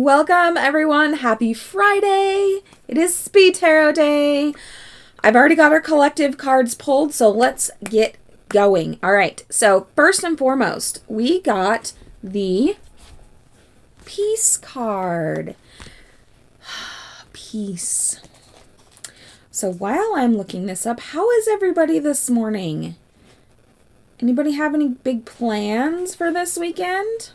Welcome everyone. Happy Friday. It is Speed Tarot Day. I've already got our collective cards pulled, so let's get going. All right. So first and foremost, we got the Peace card. Peace. So while I'm looking this up, how is everybody this morning? Anybody have any big plans for this weekend?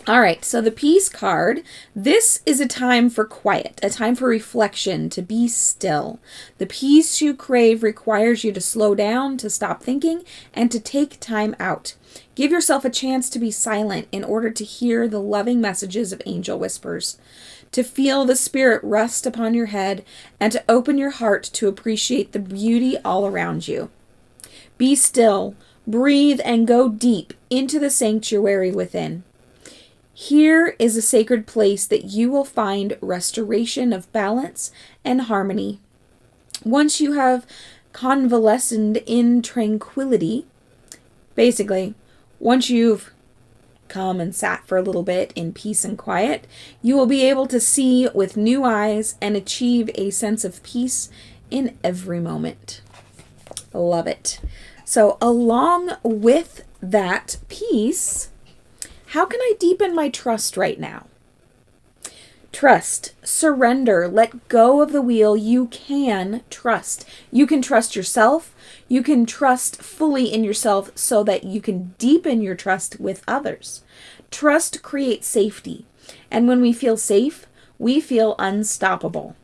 All right, so the Peace card, this is a time for quiet, a time for reflection, to be still. The peace you crave requires you to slow down, to stop thinking, and to take time out. Give yourself a chance to be silent in order to hear the loving messages of angel whispers, to feel the spirit rest upon your head, and to open your heart to appreciate the beauty all around you. Be still, breathe, and go deep into the sanctuary within. Here is a sacred place that you will find restoration of balance and harmony. Once you have convalesced in tranquility, basically, once you've come and sat for a little bit in peace and quiet, you will be able to see with new eyes and achieve a sense of peace in every moment. Love it. So along with that peace, how can I deepen my trust right now? Trust, surrender, let go of the wheel. You can trust. You can trust yourself. You can trust fully in yourself so that you can deepen your trust with others. Trust creates safety. And when we feel safe, we feel unstoppable.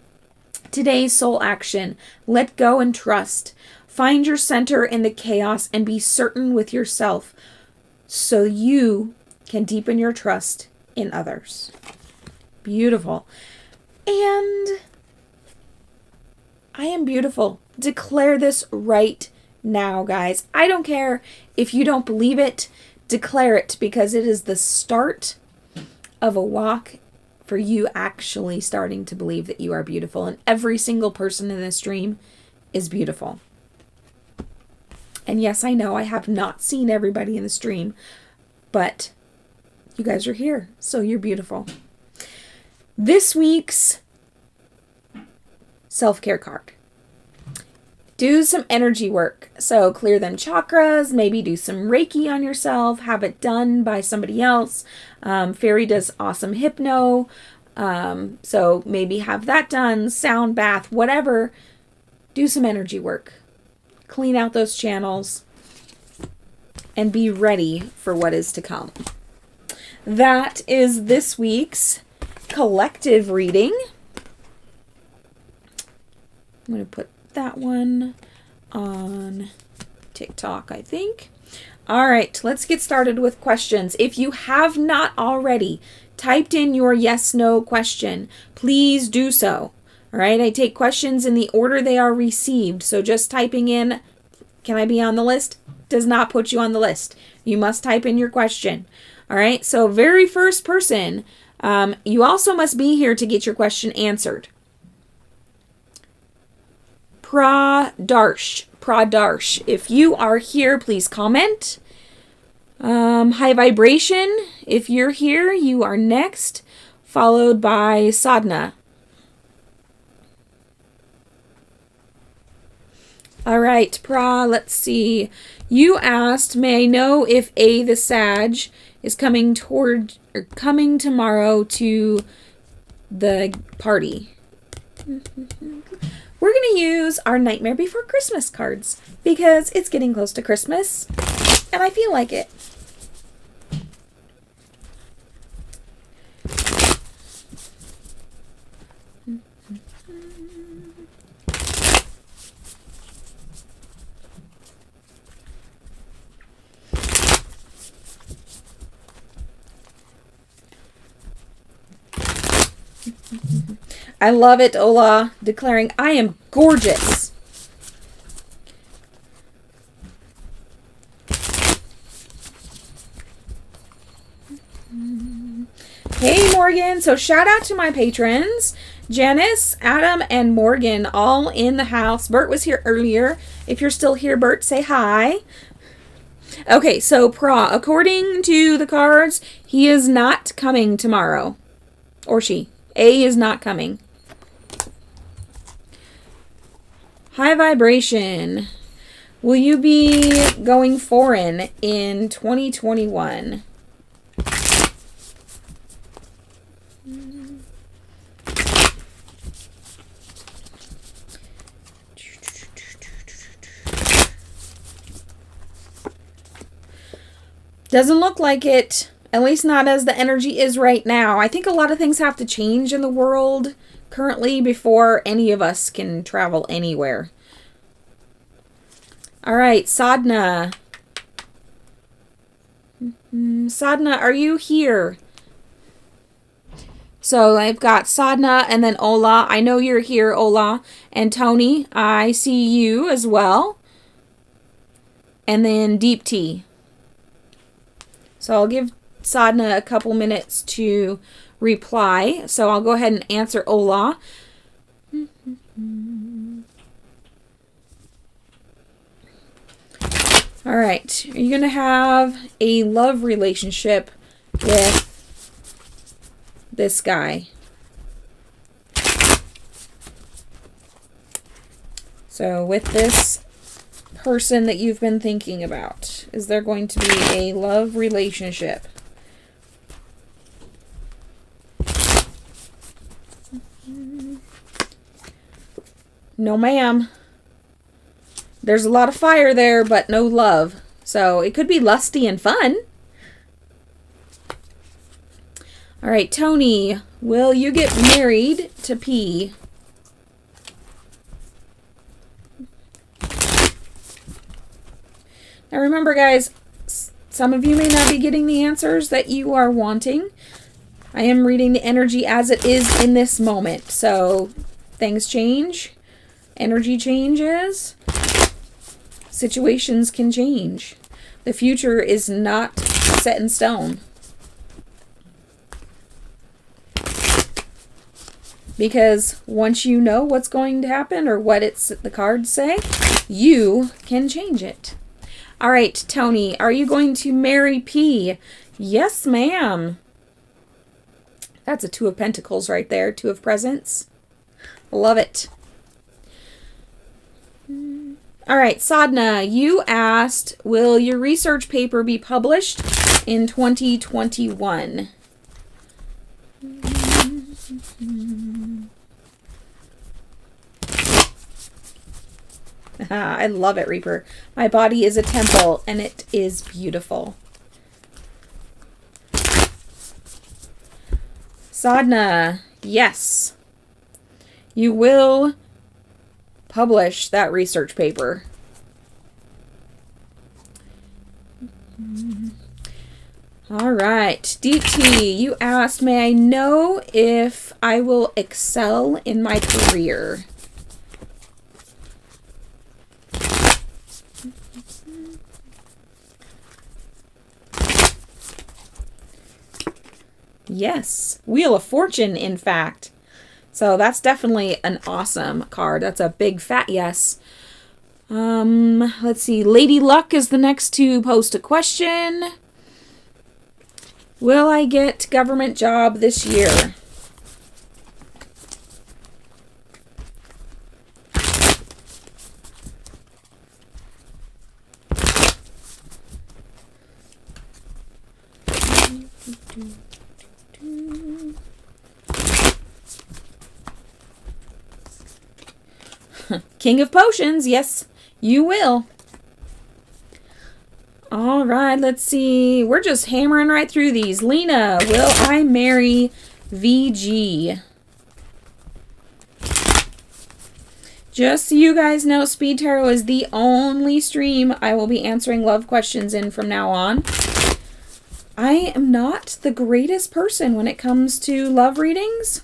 Today's soul action, let go and trust. Find your center in the chaos and be certain with yourself so you can deepen your trust in others. Beautiful. And I am beautiful. Declare this right now, guys. I don't care if you don't believe it. Declare it, because it is the start of a walk for you actually starting to believe that you are beautiful. And every single person in this stream is beautiful. And yes, I know I have not seen everybody in the stream, but you guys are here, so you're beautiful. This week's self-care card. Do some energy work. So clear them chakras, maybe do some Reiki on yourself, have it done by somebody else. Fairy does awesome hypno, so maybe have that done, sound bath, whatever. Do some energy work. Clean out those channels and be ready for what is to come. That is this week's collective reading. I'm going to put that one on TikTok, I think. All right, let's get started with questions. If you have not already typed in your yes/no question, please do so. All right, I take questions in the order they are received. So just typing in, can I be on the list, does not put you on the list. You must type in your question. All right, so very first person, you also must be here to get your question answered. Pradarsh, if you are here, please comment. High Vibration, if you're here, you are next, followed by Sadhna. All right, let's see. You asked, may I know if the Sag is coming tomorrow to the party? We're going to use our Nightmare Before Christmas cards because it's getting close to Christmas and I feel like it. I love it, Ola, declaring, I am gorgeous. Hey, Morgan. So shout out to my patrons, Janice, Adam, and Morgan, all in the house. Bert was here earlier. If you're still here, Bert, say hi. Okay, so Pra, according to the cards, he is not coming tomorrow. Or she. A is not coming. High vibration. Will you be going foreign in 2021? Doesn't look like it. At least not as the energy is right now. I think a lot of things have to change in the world currently before any of us can travel anywhere. All right, Sadhna. Sadhna, are you here? So I've got Sadhna and then Ola. I know you're here, Ola. And Tony, I see you as well. And then Deep Tea. So I'll give Sadhna a couple minutes to reply. So I'll go ahead and answer Ola. All right. Are you going to have a love relationship with this guy? So with this person that you've been thinking about, is there going to be a love relationship? No, ma'am. There's a lot of fire there, but no love. So it could be lusty and fun. All right, Tony, will you get married to P? Now remember, guys, some of you may not be getting the answers that you are wanting. I am reading the energy as it is in this moment. So things change. Energy changes. Situations can change. The future is not set in stone. Because once you know what's going to happen or what the cards say, you can change it. All right, Tony, are you going to marry P? Yes, ma'am. That's a Two of Pentacles right there. Two of Presents. Love it. All right, Sadhna, you asked, will your research paper be published in 2021? I love it, Reaper. My body is a temple, and it is beautiful. Sadhna, yes. You will publish that research paper. All right. Deep Tea, you asked, may I know if I will excel in my career? Yes. Wheel of Fortune, in fact. So that's definitely an awesome card. That's a big fat yes. Let's see. Lady Luck is the next to post a question. Will I get government job this year? King of Potions, yes, you will. All right, let's see. We're just hammering right through these. Lena, will I marry VG? Just so you guys know, Speed Tarot is the only stream I will be answering love questions in from now on. I am not the greatest person when it comes to love readings,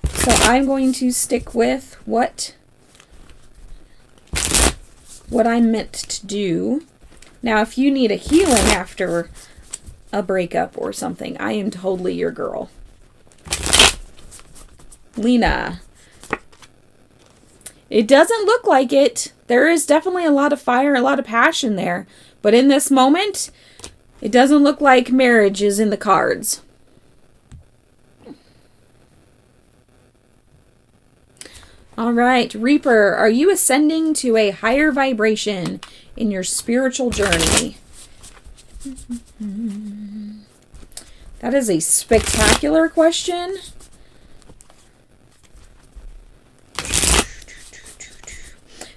so I'm going to stick with what I'm meant to do. Now, if you need a healing after a breakup or something, I am totally your girl. Lena. It doesn't look like it. There is definitely a lot of fire, a lot of passion there, But in this moment, it doesn't look like marriage is in the cards. All right, Reaper, are you ascending to a higher vibration in your spiritual journey? That is a spectacular question.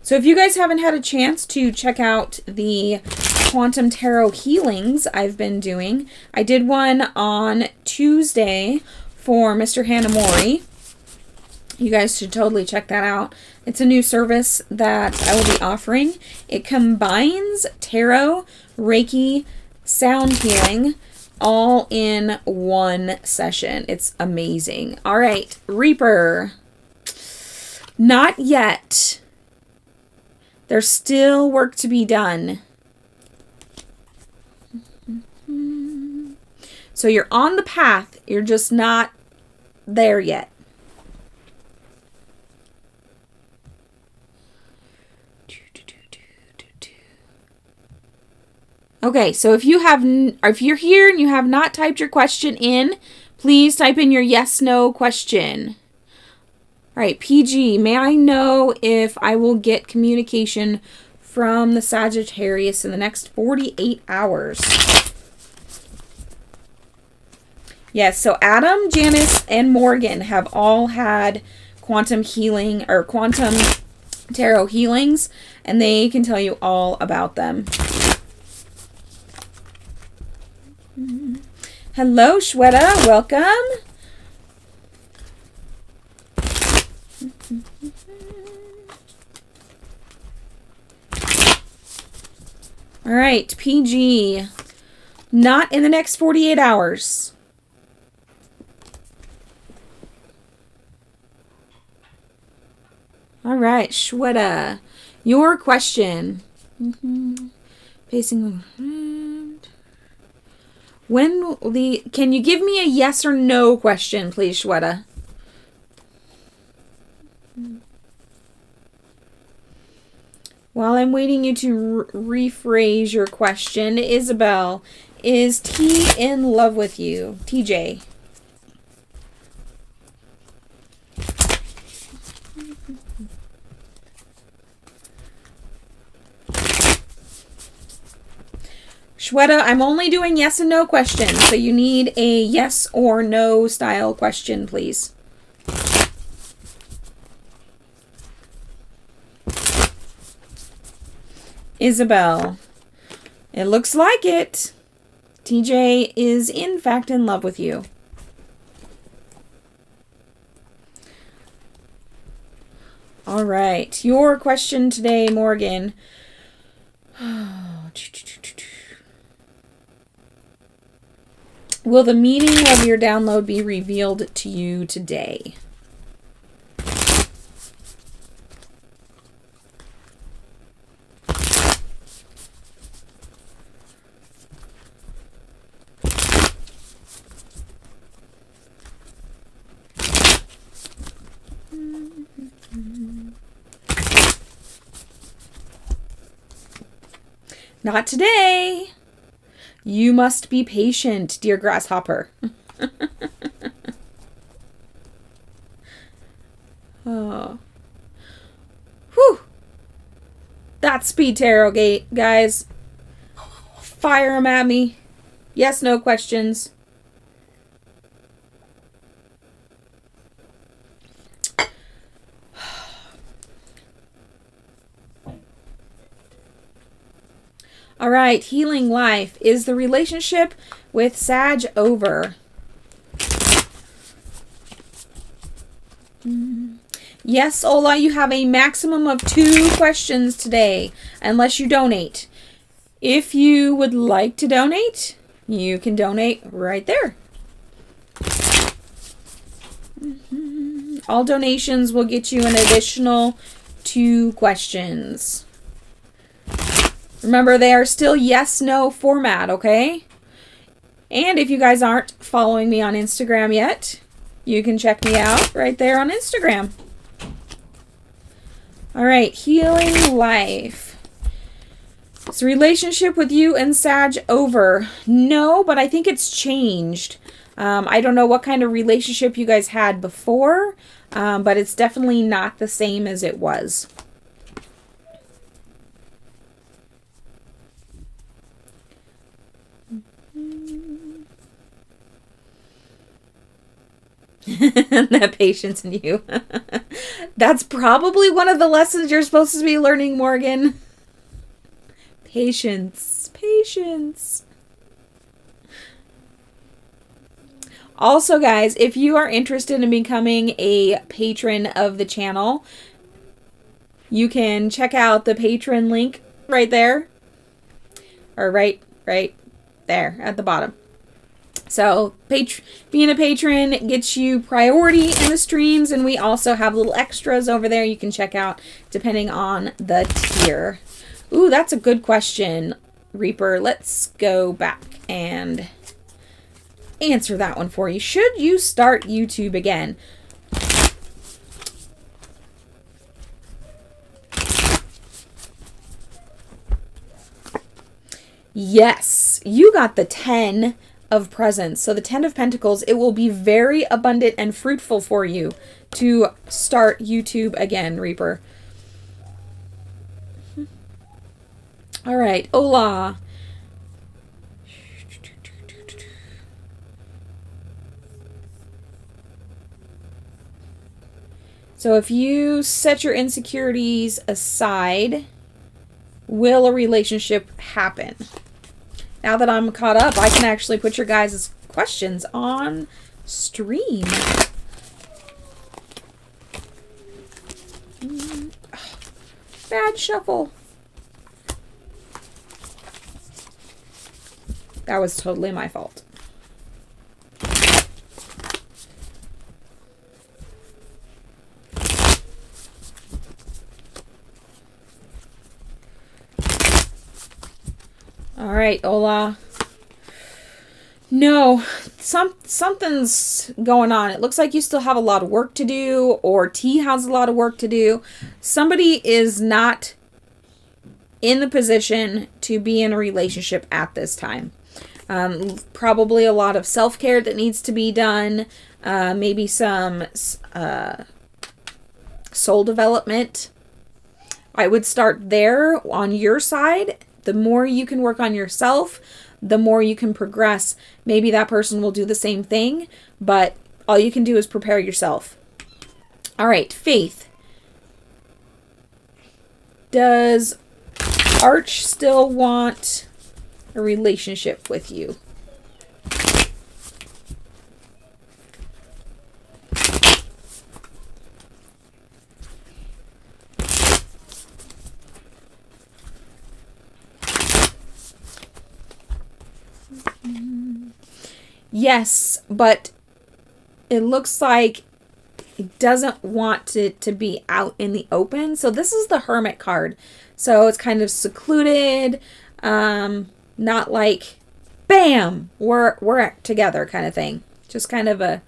So if you guys haven't had a chance to check out the Quantum Tarot healings I've been doing, I did one on Tuesday for Mr. Hanamori. You guys should totally check that out. It's a new service that I will be offering. It combines tarot, Reiki, sound healing, all in one session. It's amazing. All right, Reaper. Not yet. There's still work to be done. So you're on the path. You're just not there yet. Okay, so if you're here and you have not typed your question in, please type in your yes/no question. All right, PG, may I know if I will get communication from the Sagittarius in the next 48 hours? Yes, so Adam, Janice, and Morgan have all had quantum healing or quantum tarot healings, and they can tell you all about them. Hello, Shweta. Welcome. All right, PG. Not in the next 48 hours. All right, Shweta. Your question. Pacing. Can you give me a yes or no question, please, Shweta? While I'm waiting you to rephrase your question, Isabel, is T in love with you? TJ. Shweta, I'm only doing yes and no questions, so you need a yes or no style question, please. Isabel, it looks like it. TJ is in fact in love with you. All right, your question today, Morgan. Will the meaning of your download be revealed to you today? Not today. You must be patient, dear grasshopper. Oh. Whew. That's Speed Tarot Gate, guys. Fire them at me. Yes, no questions. All right, healing life. Is the relationship with Sag over? Yes, Ola, you have a maximum of 2 questions today, unless you donate. If you would like to donate, you can donate right there. All donations will get you an additional 2 questions. Remember, they are still yes/no format, okay? And if you guys aren't following me on Instagram yet, you can check me out right there on Instagram. All right, healing life. Is the relationship with you and Sag over? No, but I think it's changed. I don't know what kind of relationship you guys had before, but it's definitely not the same as it was. That patience in you. That's probably one of the lessons you're supposed to be learning, Morgan. Patience. Patience. Also, guys, if you are interested in becoming a patron of the channel, you can check out the patron link right there. Or right there at the bottom. So, being a patron gets you priority in the streams, and we also have little extras over there you can check out depending on the tier. Ooh, that's a good question, Reaper. Let's go back and answer that one for you. Should you start YouTube again? Yes, you got the 10 of presents. So the 10 of Pentacles, it will be very abundant and fruitful for you to start YouTube again, Reaper. All right, hola. So if you set your insecurities aside, will a relationship happen? Now that I'm caught up, I can actually put your guys' questions on stream. Bad shuffle. That was totally my fault. All right, Ola. No, something's going on. It looks like you still have a lot of work to do, or T has a lot of work to do. Somebody is not in the position to be in a relationship at this time. Probably a lot of self-care that needs to be done. Maybe some soul development. I would start there on your side. The more you can work on yourself, the more you can progress. Maybe that person will do the same thing, but all you can do is prepare yourself. All right, Faith. Does Arch still want a relationship with you? Yes, but it looks like it doesn't want it to be out in the open. So this is the Hermit card. So it's kind of secluded, not like, bam, we're together kind of thing. Just kind of a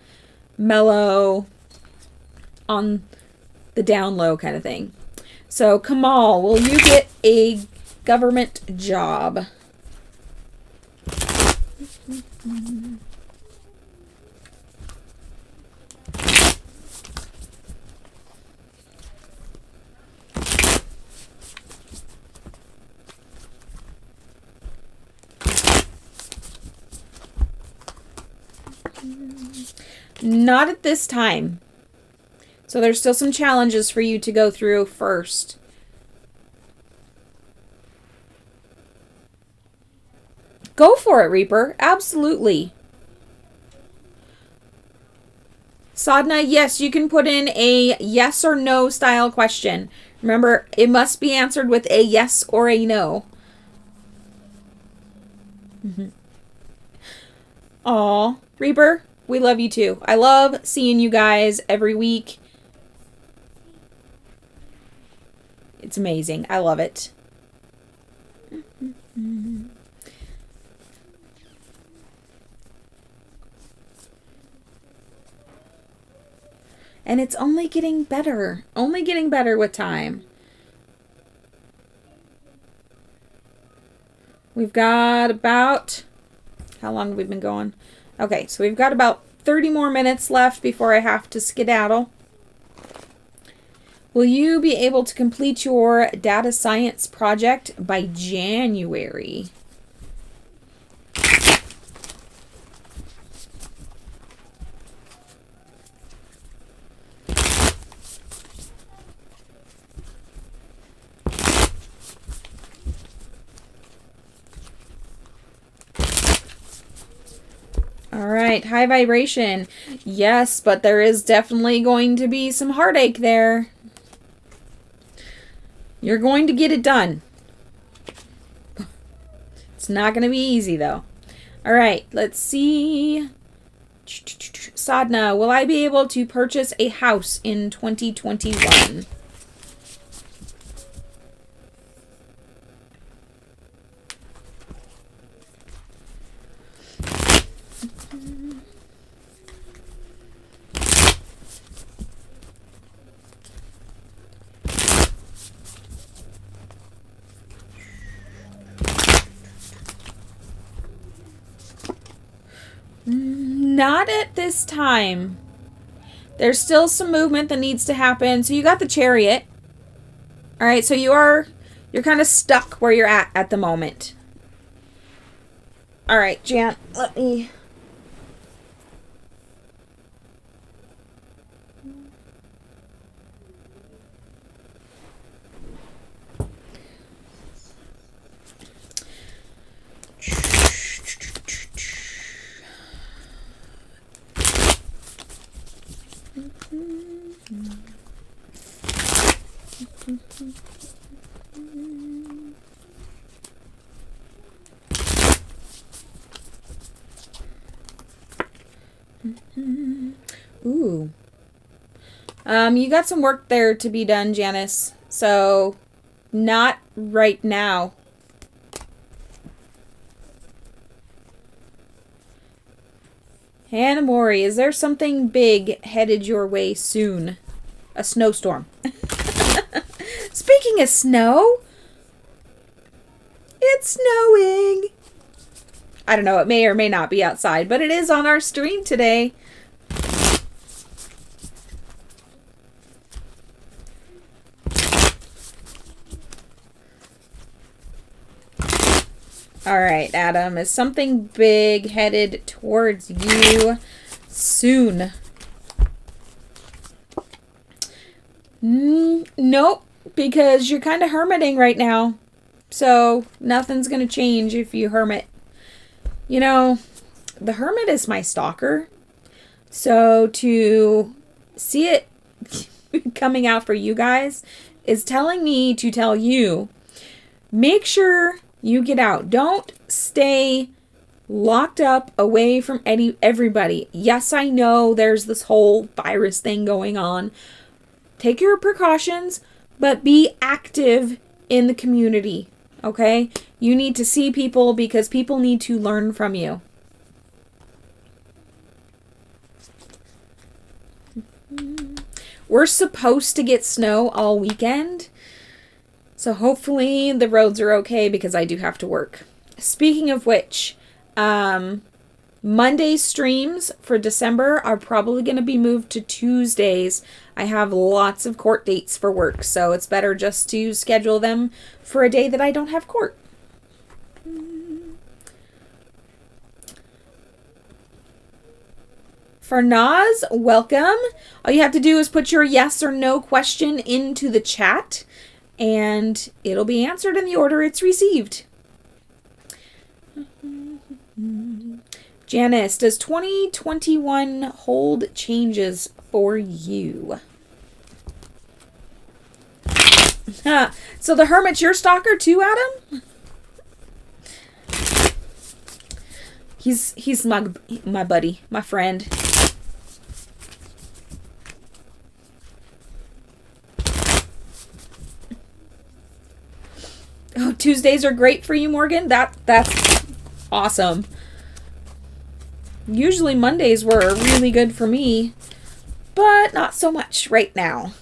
mellow, on the down low kind of thing. So Kamal, will you get a government job? Not at this time. So there's still some challenges for you to go through first. Go for it, Reaper. Absolutely. Sadhna, yes, you can put in a yes or no style question. Remember, it must be answered with a yes or a no. Aw, Reaper, we love you too. I love seeing you guys every week. It's amazing. I love it. And it's only getting better. Only getting better with time. We've got about, how long have we been going? Okay, so we've got about 30 more minutes left before I have to skedaddle. Will you be able to complete your data science project by January? All right, high vibration. Yes, but there is definitely going to be some heartache there. You're going to get it done. It's not going to be easy, though. All right, let's see. Sadhna, will I be able to purchase a house in 2021? Not at this time. There's still some movement that needs to happen. So you got the Chariot. All right, so you're kind of stuck where you're at the moment. All right, Jan, let me... Ooh. You got some work there to be done, Janice. So, not right now. Hannah Mori, is there something big headed your way soon? A snowstorm. Speaking of snow, it's snowing. I don't know, it may or may not be outside, but it is on our stream today. All right, Adam, is something big headed towards you soon? Nope, because you're kind of hermiting right now. So nothing's going to change if you hermit. You know, the hermit is my stalker. So to see it coming out for you guys is telling me to tell you, make sure you get out. Don't stay locked up away from everybody. Yes, I know there's this whole virus thing going on. Take your precautions, but be active in the community, okay? You need to see people because people need to learn from you. We're supposed to get snow all weekend. So hopefully the roads are okay because I do have to work. Speaking of which, Monday streams for December are probably going to be moved to Tuesdays. I have lots of court dates for work, so it's better just to schedule them for a day that I don't have court. Farnaz, welcome. All you have to do is put your yes or no question into the chat, and it'll be answered in the order it's received. Janice, does 2021 hold changes for you? So the Hermit's your stalker too, Adam? He's my buddy, my friend. Oh, Tuesdays are great for you, Morgan? That's awesome. Usually Mondays were really good for me, but not so much right now.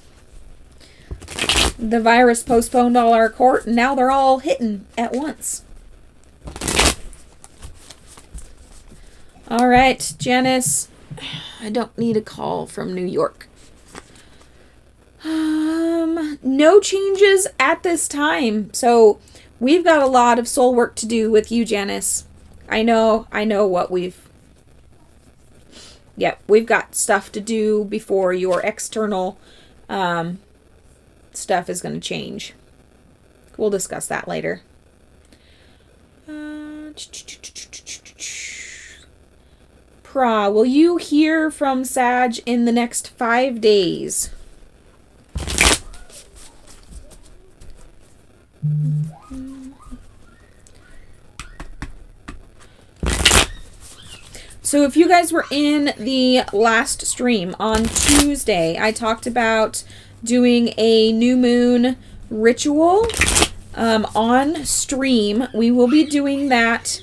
The virus postponed all our court, and now they're all hitting at once. All right, Janice. I don't need a call from New York. No changes at this time. So we've got a lot of soul work to do with you, Janice. I know what we've got stuff to do before your external stuff is going to change. We'll discuss that later. Pra, will you hear from Sag in the next 5 days? So if you guys were in the last stream on Tuesday, I talked about doing a new moon ritual on stream. We will be doing that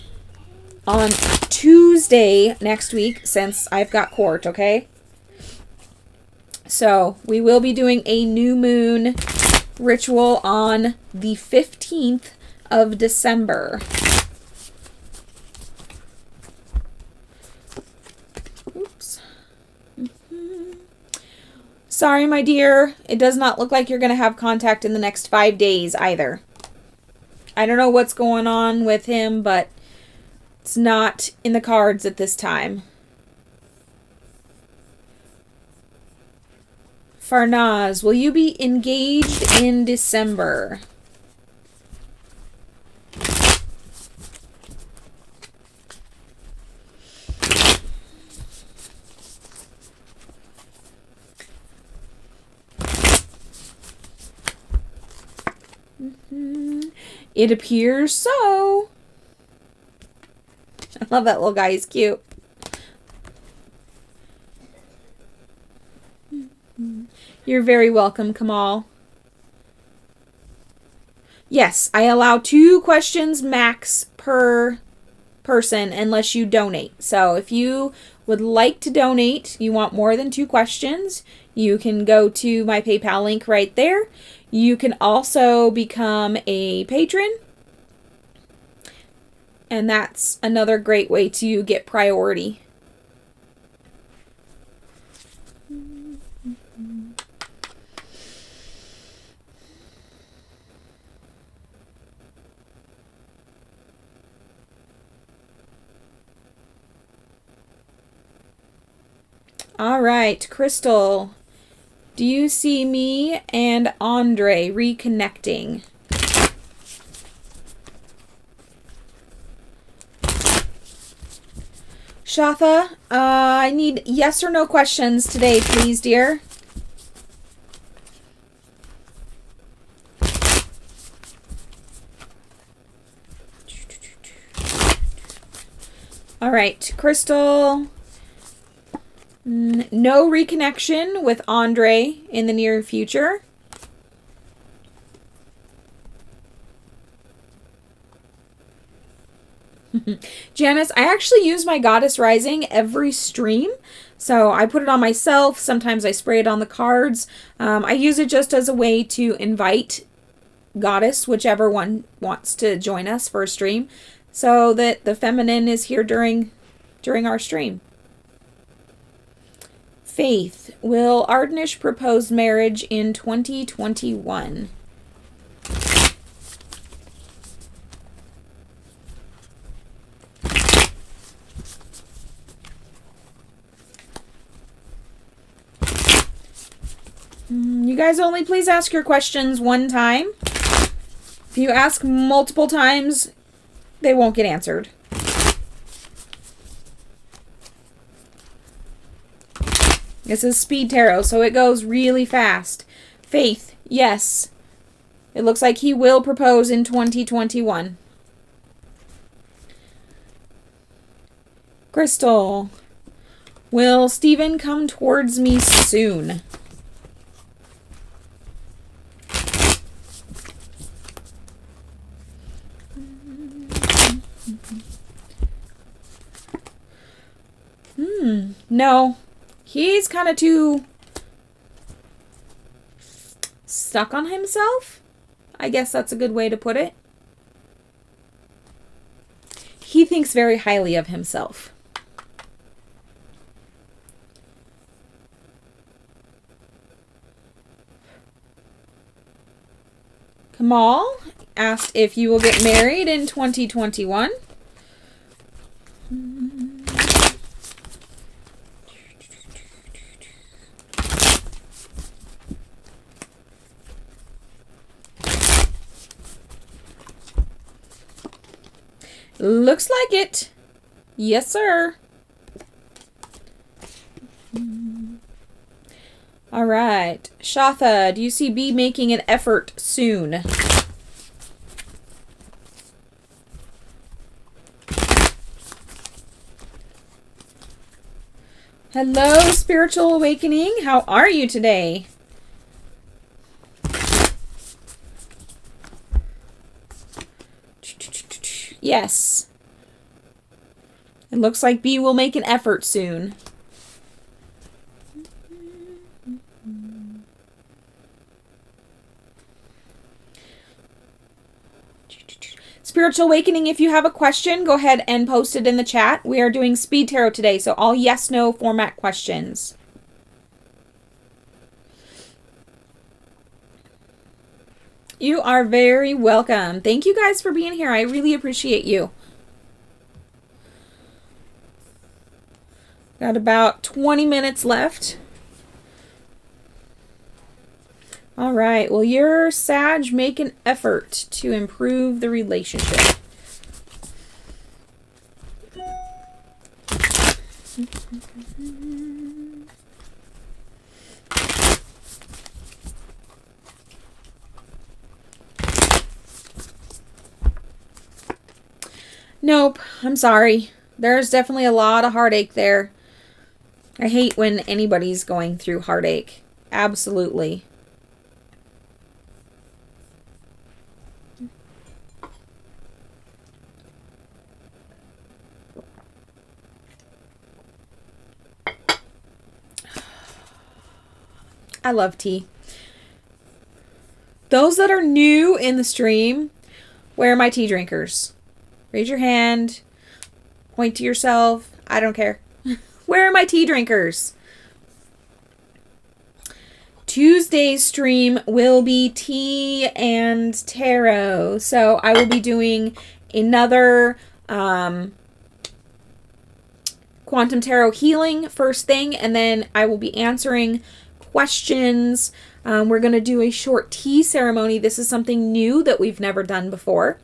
on Tuesday next week since I've got court, okay? So we will be doing a new moon ritual on the 15th of December. Oops. Sorry, my dear. It does not look like you're going to have contact in the next 5 days either. I don't know what's going on with him, but it's not in the cards at this time. Farnaz, will you be engaged in December? It appears so. I love that little guy. He's cute. You're very welcome, Kamal. Yes, I allow 2 questions max per person unless you donate. So if you would like to donate, you want more than 2 questions, you can go to my PayPal link right there. You can also become a patron. And that's another great way to get priority. All right, Crystal, do you see me and Andre reconnecting? Shatha, I need yes or no questions today, please, dear. All right, Crystal. No reconnection with Andre in the near future. Janice, I actually use my Goddess Rising every stream. So I put it on myself. Sometimes I spray it on the cards. I use it just as a way to invite Goddess, whichever one wants to join us for a stream, so that the feminine is here during our stream. Faith, will Ardenish propose marriage in 2021? You guys only please ask your questions one time. If you ask multiple times, they won't get answered. This is speed tarot, so it goes really fast. Faith, yes. It looks like he will propose in 2021. Crystal, will Stephen come towards me soon? No. He's kind of too stuck on himself. I guess that's a good way to put it. He thinks very highly of himself. Kamal asked if you will get married in 2021. Looks like it. Yes, sir. All right. Shatha, do you see B making an effort soon? Hello, Spiritual Awakening. How are you today? Yes. It looks like B will make an effort soon. Spiritual Awakening, if you have a question, go ahead and post it in the chat. We are doing Speed Tarot today, so all yes-no format questions. You are very welcome. Thank you guys for being here. I really appreciate you. Got about 20 minutes left. All right. Will your Sag make an effort to improve the relationship? Nope. I'm sorry. There's definitely a lot of heartache there. I hate when anybody's going through heartache. Absolutely. I love tea. Those that are new in the stream, where are my tea drinkers? Raise your hand. Point to yourself. I don't care. Where are my tea drinkers? Tuesday's stream will be tea and tarot. So I will be doing another quantum tarot healing first thing, and then I will be answering questions. We're going to do a short tea ceremony. This is something new that we've never done before.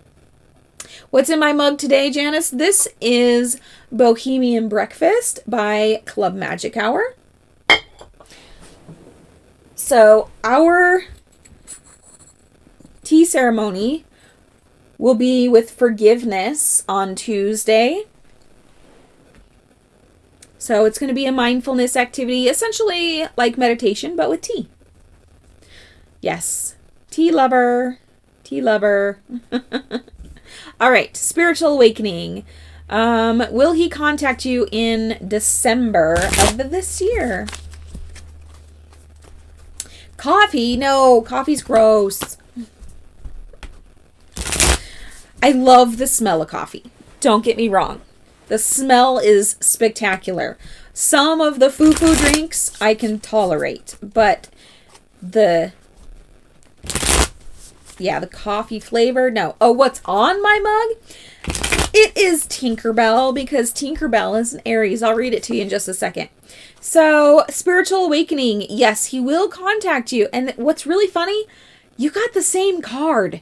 What's in my mug today, Janice? This is Bohemian Breakfast by Club Magic Hour. So our tea ceremony will be with forgiveness on Tuesday. So it's going to be a mindfulness activity, essentially like meditation, but with tea. Yes, tea lover, tea lover. All right, Spiritual Awakening. Will he contact you in December of this year? Coffee? No, coffee's gross. I love the smell of coffee. Don't get me wrong. The smell is spectacular. Some of the foo-foo drinks I can tolerate, but the coffee flavor, no. Oh, what's on my mug? It is Tinkerbell, because Tinkerbell is an Aries. I'll read it to you in just a second. So, Spiritual Awakening, yes, he will contact you. And what's really funny, you got the same card.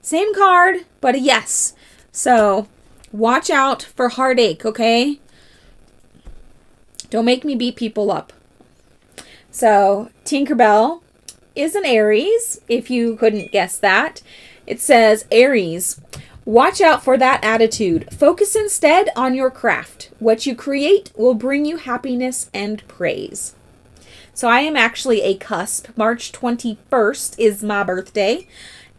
Same card, but a yes. So, watch out for heartache, okay? Don't make me beat people up. So, Tinkerbell is an Aries, if you couldn't guess that. It says, Aries, watch out for that attitude. Focus instead on your craft. What you create will bring you happiness and praise. So I am actually a cusp. March 21st is my birthday.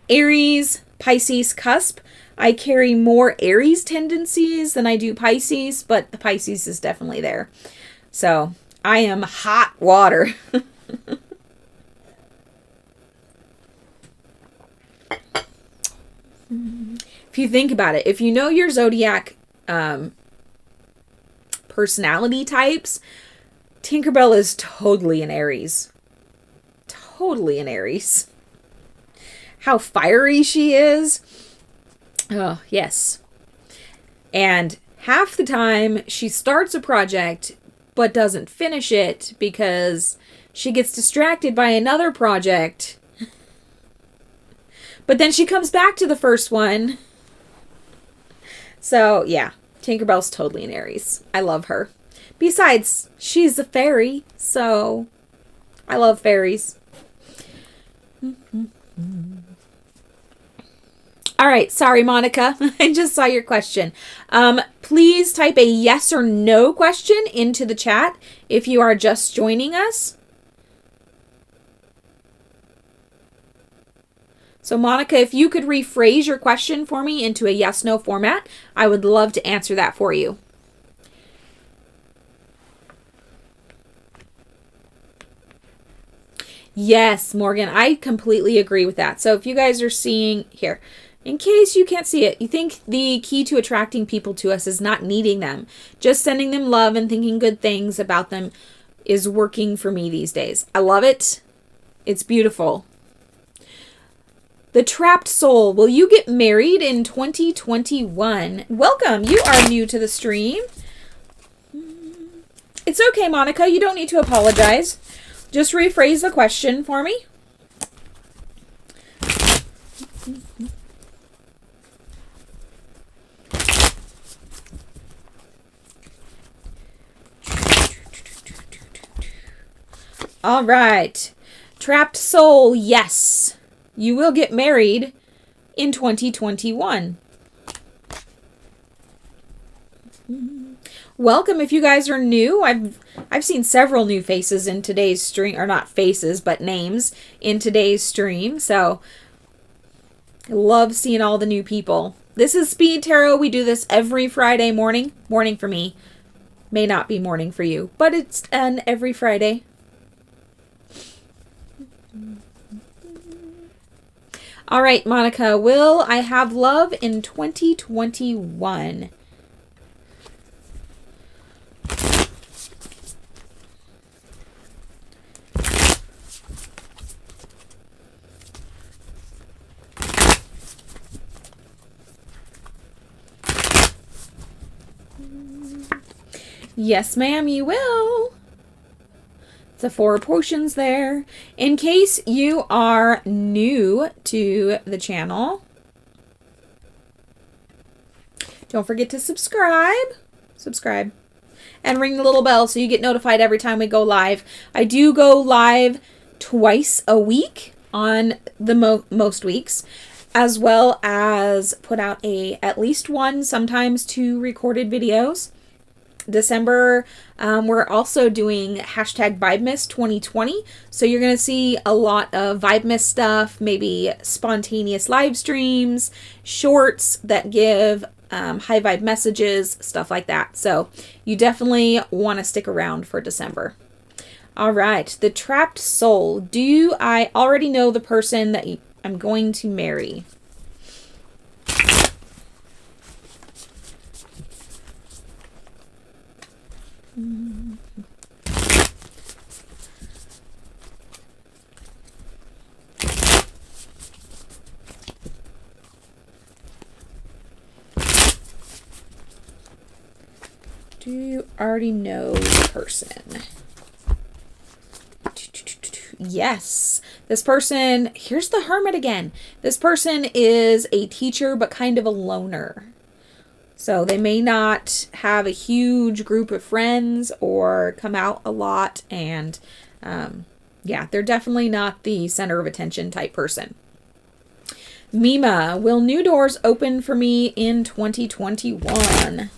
Aries, Pisces cusp. I carry more Aries tendencies than I do Pisces, but the Pisces is definitely there. So I am hot water. If you think about it, if you know your zodiac personality types, Tinkerbell is totally an Aries. Totally an Aries. how fiery she is. Oh, yes. And half the time she starts a project but doesn't finish it because she gets distracted by another project. But then she comes back to the first one. So, yeah, Tinkerbell's totally an Aries. I love her. Besides, she's a fairy, so I love fairies. All right, sorry, Monica. I just saw your question. Please type a yes or no question into the chat if you are just joining us. So, Monica, if you could rephrase your question for me into a yes-no format, I would love to answer that for you. Yes, Morgan, I completely agree with that. So if you guys are seeing here, in case you can't see it, you think the key to attracting people to us is not needing them. Just sending them love and thinking good things about them is working for me these days. I love it. It's beautiful. The Trapped Soul, will you get married in 2021? Welcome. You are new to the stream. It's okay, Monica. You don't need to apologize. Just rephrase the question for me. All right. Trapped Soul, yes. You will get married in 2021. Welcome if you guys are new. I've seen several new faces in today's stream, or not faces, but names in today's stream. So I love seeing all the new people. This is Speed Tarot. We do this every Friday morning. Morning for me. May not be morning for you, but it's done every Friday. All right, Monica, will I have love in 2021? Yes, ma'am, you will. The 4 potions there. In case you are new to the channel, don't forget to subscribe. And ring the little bell so you get notified every time we go live. I do go live twice a week on the most weeks, as well as put out at least 1, sometimes 2 recorded videos. December, we're also doing hashtag Vibemiss 2020. So you're going to see a lot of Vibemiss stuff, maybe spontaneous live streams, shorts that give high vibe messages, stuff like that. So you definitely want to stick around for December. All right, the Trapped Soul. Do I already know the person that I'm going to marry? Do you already know the person? Yes. This person, here's the Hermit again. This person is a teacher, but kind of a loner. So they may not have a huge group of friends or come out a lot. And yeah, they're definitely not the center of attention type person. Mima, will new doors open for me in 2021?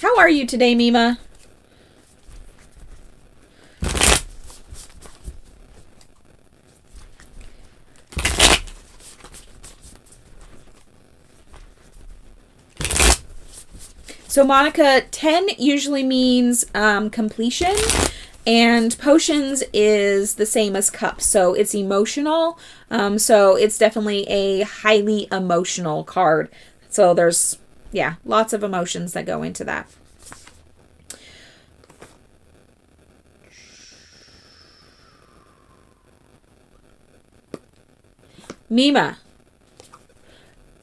How are you today, Mima? So Monica, 10 usually means completion, and potions is the same as cups, so it's emotional. So it's definitely a highly emotional card. So there's, yeah, lots of emotions that go into that. Mima.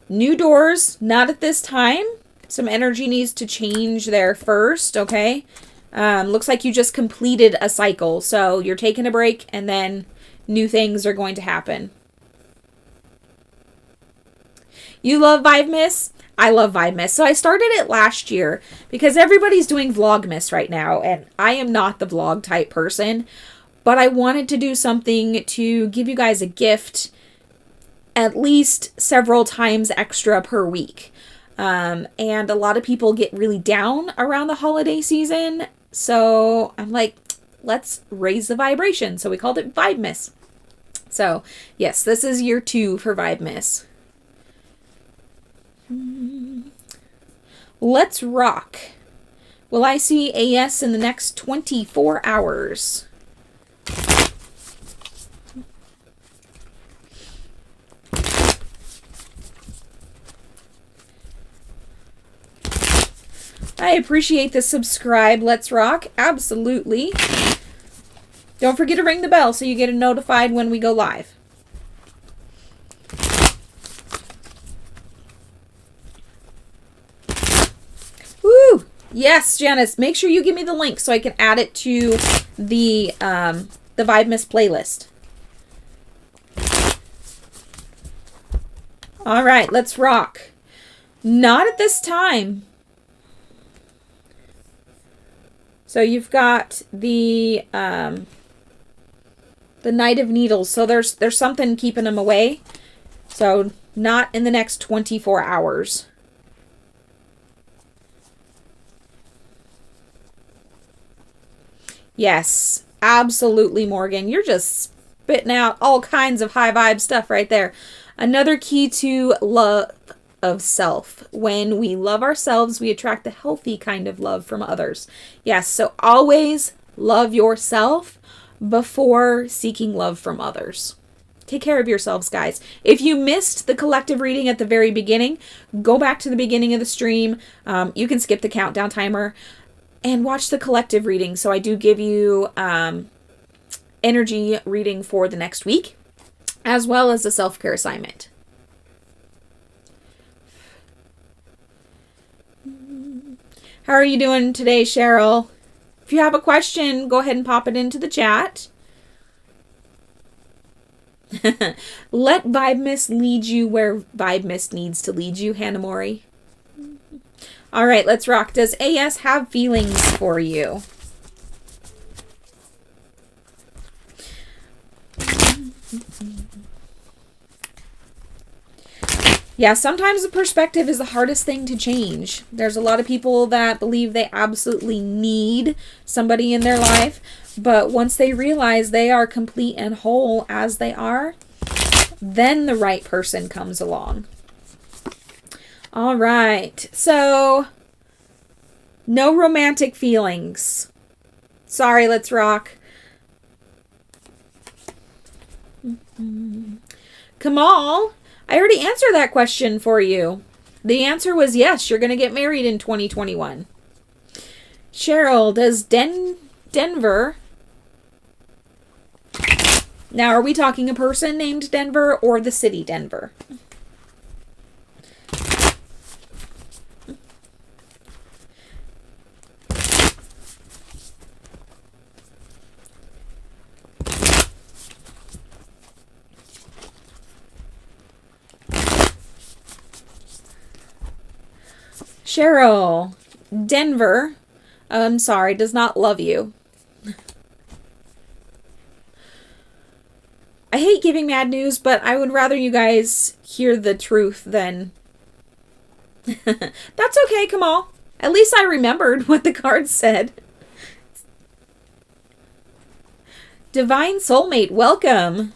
New doors, not at this time. Some energy needs to change there first, okay? Looks like you just completed a cycle. So you're taking a break and then new things are going to happen. You love Vibemiss? I love Vibemiss. So I started it last year because everybody's doing Vlogmas right now. And I am not the vlog type person. But I wanted to do something to give you guys a gift at least several times extra per week. And a lot of people get really down around the holiday season. So I'm like, let's raise the vibration. So we called it Vibemiss. So yes, this is year 2 for Vibemiss. Let's rock. Will I see AS in the next 24 hours? I appreciate the subscribe. Let's rock. Absolutely. Don't forget to ring the bell so you get notified when we go live. Woo! Yes, Janice. Make sure you give me the link so I can add it to the Vibemiss playlist. All right, let's rock. Not at this time. So you've got the Knight of Needles. So there's something keeping them away. So not in the next 24 hours. Yes, absolutely, Morgan. You're just spitting out all kinds of high vibe stuff right there. Another key to love of self. When we love ourselves, we attract the healthy kind of love from others. Yes, so always love yourself before seeking love from others. Take care of yourselves, guys. If you missed the collective reading at the very beginning, go back to the beginning of the stream. You can skip the countdown timer and watch the collective reading. So I do give you energy reading for the next week, as well as a self-care assignment. How are you doing today, Cheryl? If you have a question, go ahead and pop it into the chat. Let Vibemiss lead you where Vibemiss needs to lead you, Hannah Mori. All right, let's rock. Does AS have feelings for you? Yeah, sometimes the perspective is the hardest thing to change. There's a lot of people that believe they absolutely need somebody in their life, but once they realize they are complete and whole as they are, then the right person comes along. All right, so no romantic feelings. Sorry, let's rock. Kamal, I already answered that question for you. The answer was yes, you're going to get married in 2021. Cheryl, does Denver... Now, are we talking a person named Denver or the city Denver? Cheryl, Denver, I'm sorry, does not love you. I hate giving mad news, but I would rather you guys hear the truth than... That's okay, Kamal. At least I remembered what the card said. Divine Soulmate, welcome.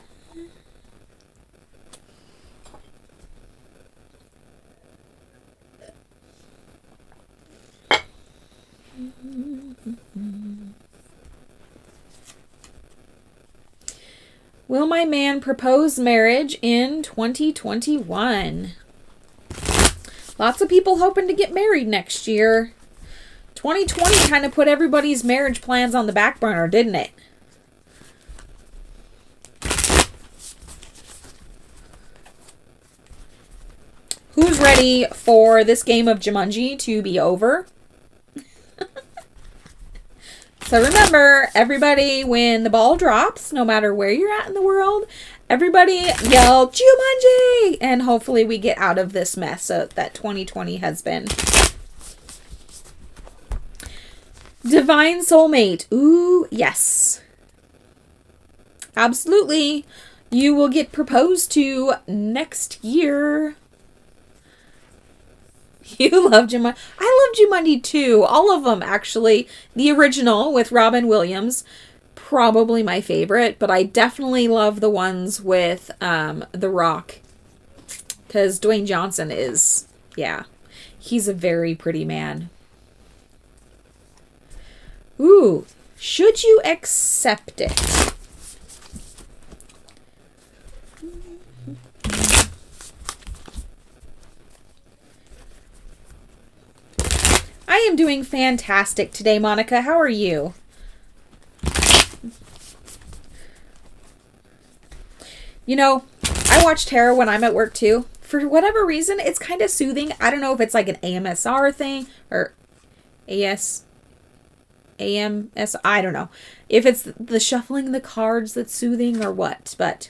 Will my man propose marriage in 2021? Lots of people hoping to get married next year. 2020 kind of put everybody's marriage plans on the back burner, didn't it? Who's ready for this game of Jumanji to be over? So remember, everybody, when the ball drops, no matter where you're at in the world, everybody yell Jumanji! And hopefully we get out of this mess that 2020 has been. Divine soulmate. Ooh, yes. Absolutely. You will get proposed to next year. You love Jumanji. I love Jumanji too. All of them, actually. The original with Robin Williams, probably my favorite, but I definitely love the ones with The Rock. Because Dwayne Johnson is, yeah, he's a very pretty man. Ooh, should you accept it? I am doing fantastic today, Monica. How are you? You know, I watch tarot when I'm at work too. For whatever reason, it's kind of soothing. I don't know if it's like an AMSR thing or AMS, I don't know. If it's the shuffling the cards that's soothing or what, but...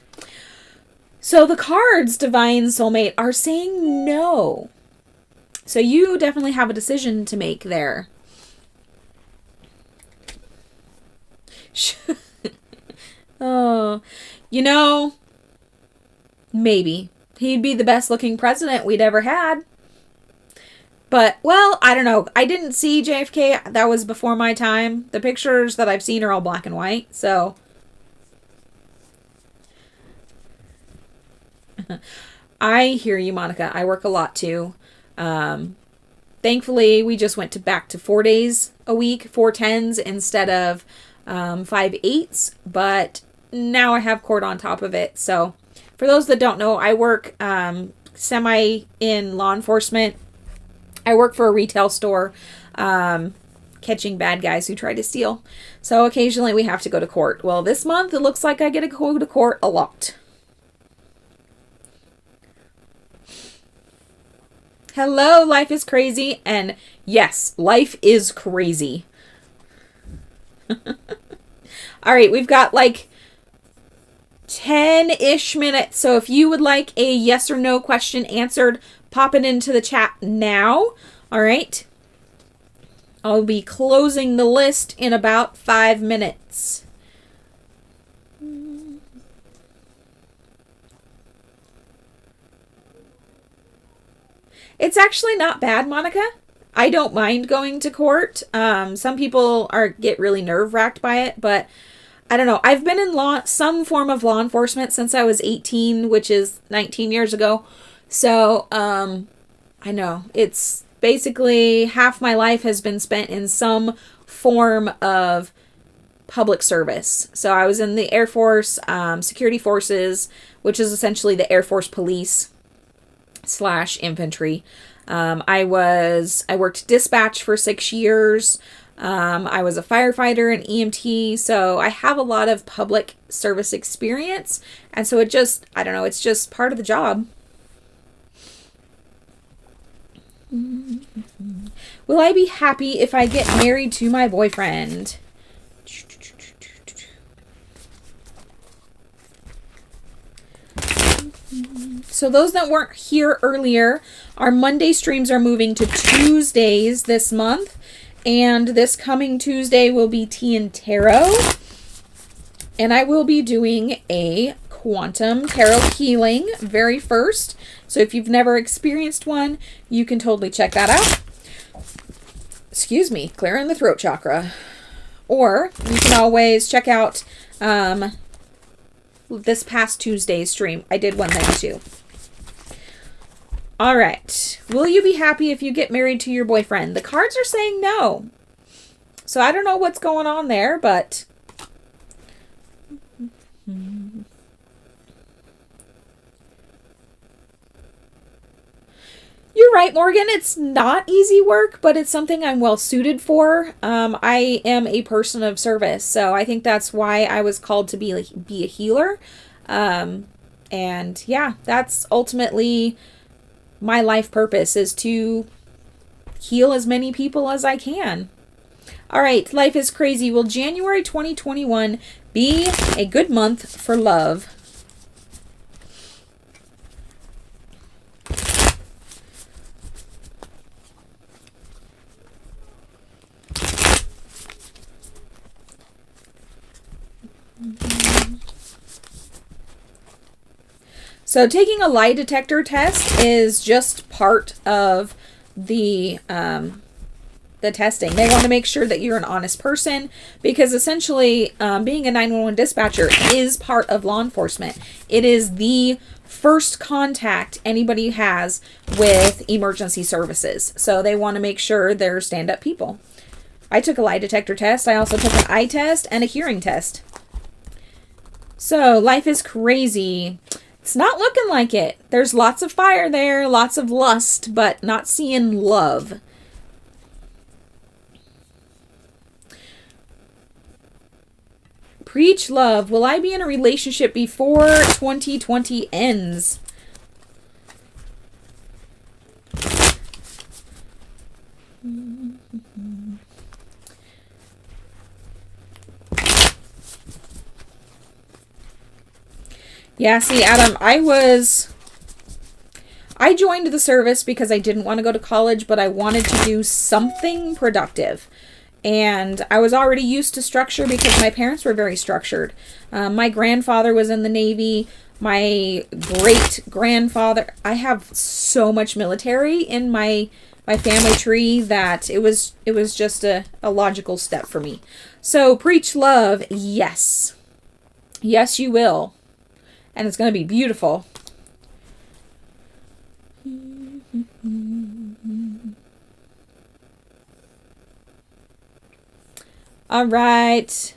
So the cards, Divine Soulmate, are saying no. So you definitely have a decision to make there. Oh, you know, maybe. He'd be the best looking president we'd ever had. But, well, I don't know. I didn't see JFK. That was before my time. The pictures that I've seen are all black and white, so... I hear you, Monica. I work a lot, too. Thankfully, we just went back to 4 days a week, 4 10s instead of 5 8s. But now I have court on top of it. So, for those that don't know, I work semi in law enforcement. I work for a retail store, catching bad guys who try to steal. So occasionally we have to go to court. Well, this month it looks like I get to go to court a lot. Hello, life is crazy. And yes, life is crazy. All right, we've got like 10-ish minutes. So if you would like a yes or no question answered, pop it into the chat now. All right. I'll be closing the list in about 5 minutes. It's actually not bad, Monica. I don't mind going to court. Some people get really nerve-wracked by it, but I don't know. I've been in some form of law enforcement since I was 18, which is 19 years ago. So, I know. It's basically half my life has been spent in some form of public service. So I was in the Air Force, Security Forces, which is essentially the Air Force Police / infantry. I worked dispatch for 6 years. I was a firefighter and EMT, so I have a lot of public service experience. And so I don't know, it's just part of the job. Will I be happy if I get married to my boyfriend? So those that weren't here earlier, our Monday streams are moving to Tuesdays this month. And this coming Tuesday will be Tea and Tarot. And I will be doing a quantum tarot healing very first. So if you've never experienced one, you can totally check that out. Excuse me, clearing the throat chakra. Or you can always check out this past Tuesday's stream. I did one then too. All right. Will you be happy if you get married to your boyfriend? The cards are saying no. So I don't know what's going on there, but... You're right, Morgan. It's not easy work, but it's something I'm well suited for. I am a person of service, so I think that's why I was called to be a healer. And yeah, that's ultimately my life purpose is to heal as many people as I can. All right, life is crazy. Will January 2021 be a good month for love? So taking a lie detector test is just part of the testing. They want to make sure that you're an honest person, because essentially being a 911 dispatcher is part of law enforcement. It is the first contact anybody has with emergency services. So they want to make sure they're stand-up people. I took a lie detector test. I also took an eye test and a hearing test. So life is crazy. It's not looking like it. There's lots of fire there, lots of lust, but not seeing love. Preach love. Will I be in a relationship before 2020 ends? Yeah, see, Adam, I joined the service because I didn't want to go to college, but I wanted to do something productive. And I was already used to structure because my parents were very structured. My grandfather was in the Navy. My great-grandfather... I have so much military in my family tree that it was just a logical step for me. So, preach love, yes. Yes, you will. And it's going to be beautiful. All right.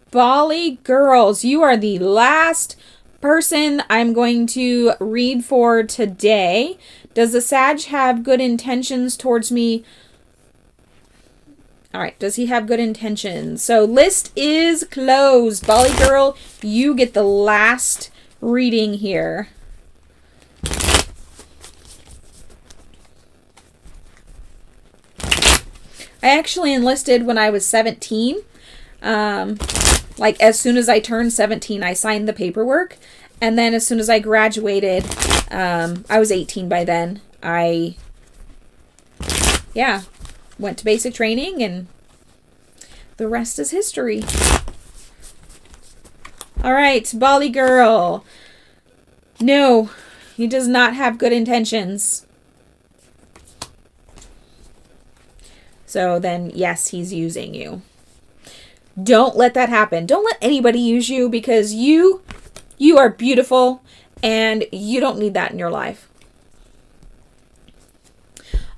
Bali girls, you are the last person I'm going to read for today. Does the Sag have good intentions towards me? All right. Does he have good intentions? So list is closed. Bali girl, you get the last reading here. I actually enlisted when I was 17. Like as soon as I turned 17, I signed the paperwork. And then as soon as I graduated, I was 18 by then. I went to basic training, and the rest is history. All right, Bali girl. No, he does not have good intentions. So then, yes, he's using you. Don't let that happen. Don't let anybody use you, because you are beautiful and you don't need that in your life.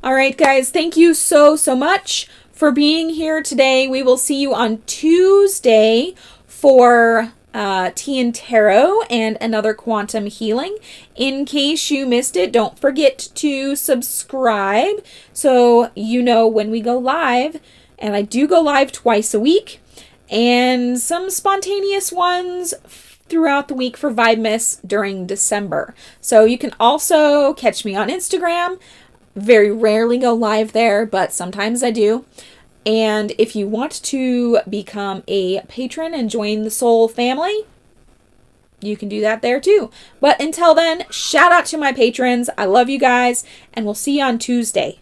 All right, guys, thank you so much for being here today. We will see you on Tuesday for tea and tarot and another quantum healing. In case you missed it, don't forget to subscribe so you know when we go live. And I do go live twice a week, and some spontaneous ones throughout the week for Vibe Miss during December. So you can also catch me on Instagram. Very rarely go live there, but sometimes I do. And if you want to become a patron and join the Soul family, you can do that there too. But until then, shout out to my patrons. I love you guys, and we'll see you on Tuesday.